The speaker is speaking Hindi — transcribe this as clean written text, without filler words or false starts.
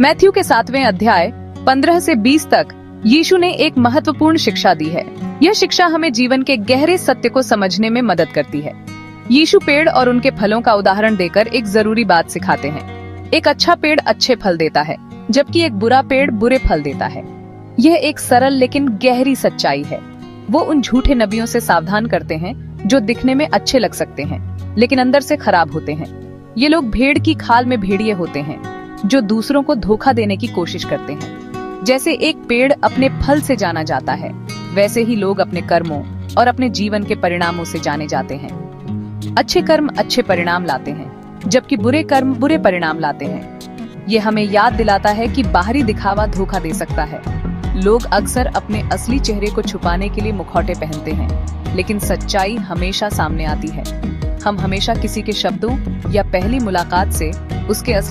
मैथ्यू के 7वें अध्याय 15 से 20 तक यीशु ने एक महत्वपूर्ण शिक्षा दी है। यह शिक्षा हमें जीवन के गहरे सत्य को समझने में मदद करती है। यीशु पेड़ और उनके फलों का उदाहरण देकर एक जरूरी बात सिखाते हैं। एक अच्छा पेड़ अच्छे फल देता है, जबकि एक बुरा पेड़ बुरे फल देता है। यह एक सरल लेकिन गहरी सच्चाई है। वो उन झूठे नबियों से सावधान करते हैं जो दिखने में अच्छे लग सकते हैं, लेकिन अंदर से खराब होते हैं। ये लोग भेड़ की खाल में भेड़िए होते हैं, जो दूसरों को धोखा देने की कोशिश करते हैं। जैसे एक पेड़ अपने फल से जाना जाता है, वैसे ही लोग अपने कर्मों और अपने जीवन के परिणामों से जाने जाते हैं। अच्छे कर्म अच्छे परिणाम लाते हैं, जबकि बुरे कर्म बुरे परिणाम लाते हैं। ये हमें याद दिलाता है कि बाहरी दिखावा धोखा दे सकता है। लोग अक्सर अपने असली चेहरे को छुपाने के लिए मुखौटे पहनते हैं, लेकिन सच्चाई हमेशा सामने आती है। हम हमेशा किसी के शब्दों या पहली मुलाकात से उसके असली